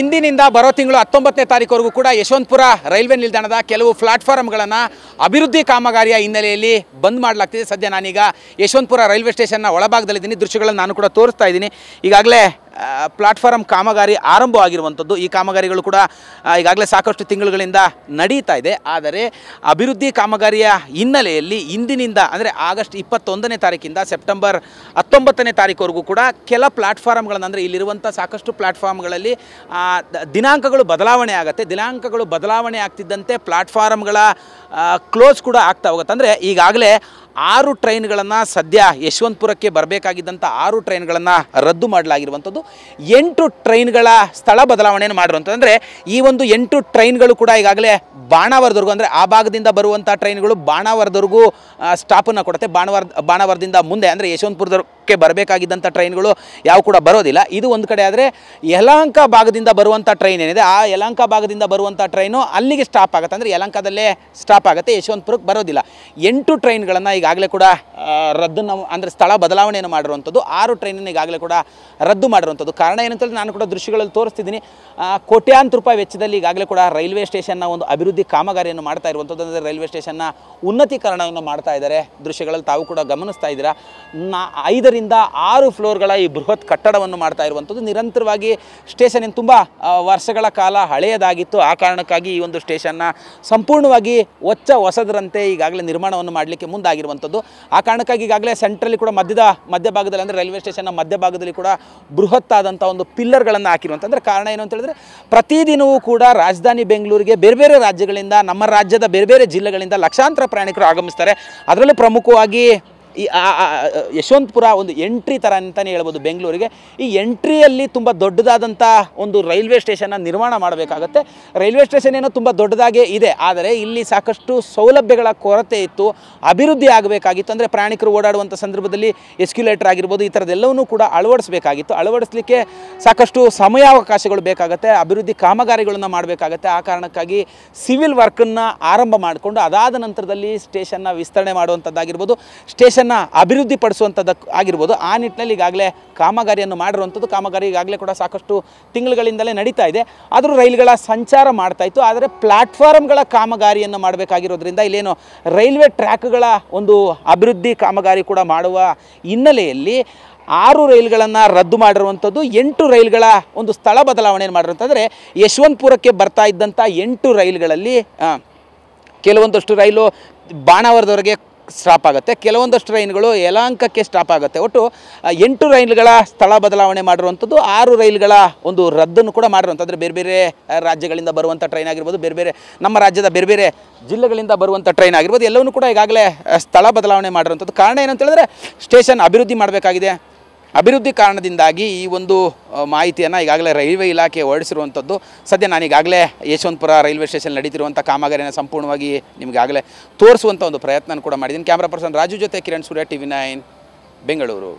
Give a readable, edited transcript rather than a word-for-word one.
ಇಂದಿನಿಂದ ಬರೋ ತಿಂಗಳು 19ನೇ ತಾರೀಕುವರೆಗೂ ಕೂಡ ಯಶವಂತಪುರ ರೈಲ್ವೆ ನಿಲ್ದಾಣದ ಕೆಲವು ಪ್ಲಾಟ್ಫಾರ್ಮ್ಗಳನ್ನು ಅಭಿವೃದ್ಧಿ ಕಾಮಗಾರಿಯ ಹಿನ್ನೆಲೆಯಲ್ಲಿ ಬಂದ್ ಮಾಡಲಾಗ್ತಿದೆ. ಸದ್ಯ ನಾನೀಗ ಯಶವಂತಪುರ ರೈಲ್ವೆ ಸ್ಟೇಷನ್ನ ಒಳಭಾಗದಲ್ಲಿದ್ದೀನಿ. ದೃಶ್ಯಗಳನ್ನು ನಾನು ಕೂಡ ತೋರಿಸ್ತಾ ಇದ್ದೀನಿ. ಈಗಾಗಲೇ ಪ್ಲಾಟ್ಫಾರ್ಮ್ ಕಾಮಗಾರಿ ಆರಂಭವಾಗಿರುವಂಥದ್ದು. ಈ ಕಾಮಗಾರಿಗಳು ಕೂಡ ಈಗಾಗಲೇ ಸಾಕಷ್ಟು ತಿಂಗಳುಗಳಿಂದ ನಡೀತಾ ಇದೆ. ಆದರೆ ಅಭಿವೃದ್ಧಿ ಕಾಮಗಾರಿಯ ಹಿನ್ನೆಲೆಯಲ್ಲಿ ಇಂದಿನಿಂದ ಅಂದರೆ ಆಗಸ್ಟ್ 21ನೇ ತಾರೀಕಿಂದ ಸೆಪ್ಟೆಂಬರ್ 19ನೇ ತಾರೀಕುವರೆಗೂ ಕೂಡ ಕೆಲ ಪ್ಲಾಟ್ಫಾರ್ಮ್ಗಳನ್ನು ಅಂದರೆ ಇಲ್ಲಿರುವಂಥ ಸಾಕಷ್ಟು ಪ್ಲಾಟ್ಫಾರ್ಮ್ಗಳಲ್ಲಿ ದಿನಾಂಕಗಳು ಬದಲಾವಣೆ ಆಗುತ್ತೆ. ದಿನಾಂಕಗಳು ಬದಲಾವಣೆ ಆಗ್ತಿದ್ದಂತೆ ಪ್ಲಾಟ್ಫಾರ್ಮ್ಗಳ ಕ್ಲೋಸ್ ಕೂಡ ಆಗ್ತಾ ಹೋಗುತ್ತೆ. ಅಂದರೆ ಈಗಾಗಲೇ 6 ಟ್ರೈನ್ಗಳನ್ನು ಸದ್ಯ ಯಶವಂತಪುರಕ್ಕೆ ಬರಬೇಕಾಗಿದ್ದಂಥ 6 ಟ್ರೈನ್ಗಳನ್ನು ರದ್ದು ಮಾಡಲಾಗಿರುವಂಥದ್ದು. 8 ಟ್ರೈನ್ಗಳ ಸ್ಥಳ ಬದಲಾವಣೆಯನ್ನು ಮಾಡಿರುವಂಥದ್ದು. ಅಂದರೆ ಈ ಒಂದು 8 ಟ್ರೈನ್ಗಳು ಕೂಡ ಈಗಾಗಲೇ ಬಾಣಾವರದವರೆಗೂ ಅಂದರೆ ಆ ಭಾಗದಿಂದ ಬರುವಂಥ ಟ್ರೈನ್ಗಳು ಬಾಣಾವರದವರೆಗೂ ಸ್ಟಾಪನ್ನು ಕೊಡುತ್ತೆ. ಬಾಣಾವರದಿಂದ ಮುಂದೆ ಅಂದರೆ ಯಶವಂತಪುರಕ್ಕೆ ಬರಬೇಕಾಗಿದ್ದಂಥ ಟ್ರೈನ್ಗಳು ಯಾವ ಕೂಡ ಬರೋದಿಲ್ಲ. ಇದು ಒಂದು ಕಡೆ. ಆದರೆ ಯಲಹಂಕ ಭಾಗದಿಂದ ಬರುವಂಥ ಟ್ರೈನ್ ಏನಿದೆ ಆ ಯಲಹಂಕ ಭಾಗದಿಂದ ಬರುವಂಥ ಟ್ರೈನು ಅಲ್ಲಿಗೆ ಸ್ಟಾಪ್ ಆಗುತ್ತೆ. ಅಂದರೆ ಯಲಹಂಕದಲ್ಲೇ ಸ್ಟಾಪ್ ಆಗುತ್ತೆ, ಯಶವಂತಪುರಕ್ಕೆ ಬರೋದಿಲ್ಲ. 8 ಟ್ರೈನ್ಗಳನ್ನು ಈಗಾಗಲೇ ಕೂಡ ರದ್ದನ್ನು ಅಂದರೆ ಸ್ಥಳ ಬದಲಾವಣೆಯನ್ನು ಮಾಡಿರುವಂಥದ್ದು. 6 ಟ್ರೈನನ್ನು ಈಗಾಗಲೇ ಕೂಡ ರದ್ದು ಮಾಡಿರುವಂಥದ್ದು. ಕಾರಣ ಏನಂತೇಳಿ ನಾನು ಕೂಡ ದೃಶ್ಯಗಳಲ್ಲಿ ತೋರಿಸ್ತಿದ್ದೀನಿ. ಕೋಟ್ಯಾಂತರ ರೂಪಾಯಿ ವೆಚ್ಚದಲ್ಲಿ ಈಗಾಗಲೇ ಕೂಡ ರೈಲ್ವೆ ಸ್ಟೇಷನ್ನ ಒಂದು ಅಭಿವೃದ್ಧಿ ಕಾಮಗಾರಿಯನ್ನು ಮಾಡ್ತಾ ಇರುವಂಥದ್ದು. ಅಂದರೆ ರೈಲ್ವೆ ಸ್ಟೇಷನ್ನ ಉನ್ನತೀಕರಣವನ್ನು ಮಾಡ್ತಾ ಇದ್ದಾರೆ. ದೃಶ್ಯಗಳಲ್ಲಿ ತಾವು ಕೂಡ ಗಮನಿಸ್ತಾ ಇದ್ದೀರಾ. 5ರಿಂದ 6 ಫ್ಲೋರ್ಗಳ ಈ ಬೃಹತ್ ಕಟ್ಟಡವನ್ನು ಮಾಡ್ತಾ ಇರುವಂಥದ್ದು. ನಿರಂತರವಾಗಿ ಸ್ಟೇಷನ್ ಏನು ತುಂಬ ವರ್ಷಗಳ ಕಾಲ ಹಳೆಯದಾಗಿತ್ತು. ಆ ಕಾರಣಕ್ಕಾಗಿ ಈ ಒಂದು ಸ್ಟೇಷನ್ನ ಸಂಪೂರ್ಣವಾಗಿ ಹೊಸದರಂತೆ ಈಗಾಗಲೇ ನಿರ್ಮಾಣವನ್ನು ಮಾಡಲಿಕ್ಕೆ ಮುಂದಾಗಿರುವಂಥದ್ದು. ಆ ಕಾರಣಕ್ಕಾಗಿ ಈಗಾಗಲೇ ಸೆಂಟ್ರಲ್ಲಿ ಕೂಡ ಮಧ್ಯಭಾಗದಲ್ಲಿ ಅಂದರೆ ರೈಲ್ವೆ ಸ್ಟೇಷನ್ನ ಮಧ್ಯಭಾಗದಲ್ಲಿ ಕೂಡ ಬೃಹತ್ತಾದಂಥ ಒಂದು ಪಿಲ್ಲರ್ಗಳನ್ನು ಹಾಕಿರುವಂಥ. ಅಂದರೆ ಕಾರಣ ಏನು ಅಂತ ಹೇಳಿದ್ರೆ ಪ್ರತಿದಿನವೂ ಕೂಡ ರಾಜಧಾನಿ ಬೆಂಗಳೂರಿಗೆ ಬೇರೆ ಬೇರೆ ರಾಜ್ಯಗಳಿಂದ ನಮ್ಮ ರಾಜ್ಯದ ಬೇರೆ ಬೇರೆ ಜಿಲ್ಲೆಗಳಿಂದ ಲಕ್ಷಾಂತರ ಪ್ರಯಾಣಿಕರು ಆಗಮಿಸ್ತಾರೆ. ಅದರಲ್ಲಿ ಪ್ರಮುಖವಾಗಿ ಈ ಯಶವಂತಪುರ ಒಂದು ಎಂಟ್ರಿ ಥರ ಅಂತಲೇ ಹೇಳ್ಬೋದು ಬೆಂಗಳೂರಿಗೆ. ಈ ಎಂಟ್ರಿಯಲ್ಲಿ ತುಂಬ ದೊಡ್ಡದಾದಂಥ ಒಂದು ರೈಲ್ವೆ ಸ್ಟೇಷನ್ನ ನಿರ್ಮಾಣ ಮಾಡಬೇಕಾಗತ್ತೆ. ರೈಲ್ವೆ ಸ್ಟೇಷನ್ ಏನೋ ತುಂಬ ದೊಡ್ಡದಾಗೇ ಇದೆ, ಆದರೆ ಇಲ್ಲಿ ಸಾಕಷ್ಟು ಸೌಲಭ್ಯಗಳ ಕೊರತೆ ಇತ್ತು. ಅಭಿವೃದ್ಧಿ ಆಗಬೇಕಾಗಿತ್ತು. ಅಂದರೆ ಪ್ರಯಾಣಿಕರು ಓಡಾಡುವಂಥ ಸಂದರ್ಭದಲ್ಲಿ ಎಸ್ಕ್ಯುಲೇಟರ್ ಆಗಿರ್ಬೋದು, ಈ ಥರದ್ದೆಲ್ಲವನ್ನೂ ಕೂಡ ಅಳವಡಿಸಬೇಕಾಗಿತ್ತು. ಅಳವಡಿಸಲಿಕ್ಕೆ ಸಾಕಷ್ಟು ಸಮಯಾವಕಾಶಗಳು ಬೇಕಾಗುತ್ತೆ. ಅಭಿವೃದ್ಧಿ ಕಾಮಗಾರಿಗಳನ್ನು ಮಾಡಬೇಕಾಗತ್ತೆ. ಆ ಕಾರಣಕ್ಕಾಗಿ ಸಿವಿಲ್ ವರ್ಕನ್ನು ಆರಂಭ ಮಾಡಿಕೊಂಡು ಅದಾದ ನಂತರದಲ್ಲಿ ಸ್ಟೇಷನ್ನ ವಿಸ್ತರಣೆ ಮಾಡುವಂಥದ್ದಾಗಿರ್ಬೋದು, ಸ್ಟೇಷನ್ ಅಭಿವೃದ್ಧಿ ಪಡಿಸುವಂಥದ್ದು ಆಗಿರ್ಬೋದು. ಆ ನಿಟ್ಟಿನಲ್ಲಿ ಈಗಾಗಲೇ ಕಾಮಗಾರಿಯನ್ನು ಮಾಡಿರುವಂಥದ್ದು. ಕಾಮಗಾರಿ ಈಗಾಗಲೇ ಕೂಡ ಸಾಕಷ್ಟು ತಿಂಗಳುಗಳಿಂದಲೇ ನಡೀತಾ ಇದೆ. ಆದರೂ ರೈಲುಗಳ ಸಂಚಾರ ಮಾಡ್ತಾ ಇತ್ತು. ಆದರೆ ಪ್ಲಾಟ್ಫಾರ್ಮ್ಗಳ ಕಾಮಗಾರಿಯನ್ನು ಮಾಡಬೇಕಾಗಿರೋದ್ರಿಂದ ಇಲ್ಲೇನು ರೈಲ್ವೆ ಟ್ರ್ಯಾಕ್ಗಳ ಒಂದು ಅಭಿವೃದ್ಧಿ ಕಾಮಗಾರಿ ಕೂಡ ಮಾಡುವ ಹಿನ್ನೆಲೆಯಲ್ಲಿ 6 ರೈಲುಗಳನ್ನು ರದ್ದು ಮಾಡಿರುವಂಥದ್ದು. 8 ರೈಲುಗಳ ಒಂದು ಸ್ಥಳ ಬದಲಾವಣೆಯನ್ನು ಮಾಡಿರುವಂಥದ್ದು. ಯಶವಂತಪುರಕ್ಕೆ ಬರ್ತಾ ಇದ್ದಂಥ 8 ರೈಲುಗಳಲ್ಲಿ ಕೆಲವೊಂದಷ್ಟು ರೈಲು ಬಾಣಾವರದವರೆಗೆ ಸ್ಟಾಪ್ ಆಗುತ್ತೆ, ಕೆಲವೊಂದಷ್ಟು ಟ್ರೈನ್ಗಳು ಯಲಹಂಕಕ್ಕೆ ಸ್ಟಾಪ್ ಆಗುತ್ತೆ. ಒಟ್ಟು 8 ರೈಲುಗಳ ಸ್ಥಳ ಬದಲಾವಣೆ ಮಾಡಿರುವಂಥದ್ದು. 6 ರೈಲುಗಳ ಒಂದು ರದ್ದನ್ನು ಕೂಡ ಮಾಡಿರುವಂಥದ್ದು. ಅಂದರೆ ಬೇರೆ ಬೇರೆ ರಾಜ್ಯಗಳಿಂದ ಬರುವಂಥ ಟ್ರೈನ್ ಆಗಿರ್ಬೋದು, ಬೇರೆ ಬೇರೆ ನಮ್ಮ ರಾಜ್ಯದ ಬೇರೆ ಬೇರೆ ಜಿಲ್ಲೆಗಳಿಂದ ಬರುವಂಥ ಟ್ರೈನ್ ಆಗಿರ್ಬೋದು, ಎಲ್ಲವನ್ನೂ ಕೂಡ ಈಗಾಗಲೇ ಸ್ಥಳ ಬದಲಾವಣೆ ಮಾಡಿರುವಂಥದ್ದು. ಕಾರಣ ಏನಂತ ಹೇಳಿದ್ರೆ ಸ್ಟೇಷನ್ ಅಭಿವೃದ್ಧಿ ಮಾಡಬೇಕಾಗಿದೆ. ಅಭಿವೃದ್ಧಿ ಕಾರಣದಿಂದಾಗಿ ಈ ಒಂದು ಮಾಹಿತಿಯನ್ನು ಈಗಾಗಲೇ ರೈಲ್ವೆ ಇಲಾಖೆ ಹೊರಡಿಸಿರುವಂಥದ್ದು. ಸದ್ಯ ನಾನು ಈಗಾಗಲೇ ಯಶವಂತಪುರ ರೈಲ್ವೆ ಸ್ಟೇಷನ್ ನಡೀತಿರುವಂಥ ಕಾಮಗಾರಿಯನ್ನು ಸಂಪೂರ್ಣವಾಗಿ ನಿಮಗಾಗಲೇ ತೋರಿಸುವಂಥ ಒಂದು ಪ್ರಯತ್ನ ಕೂಡ ಮಾಡಿದ್ದೀನಿ. ಕ್ಯಾಮ್ರಾ ಪರ್ಸನ್ ರಾಜು ಜೊತೆ ಕಿರಣ್ ಸೂರ್ಯ, TV9 ಬೆಂಗಳೂರು.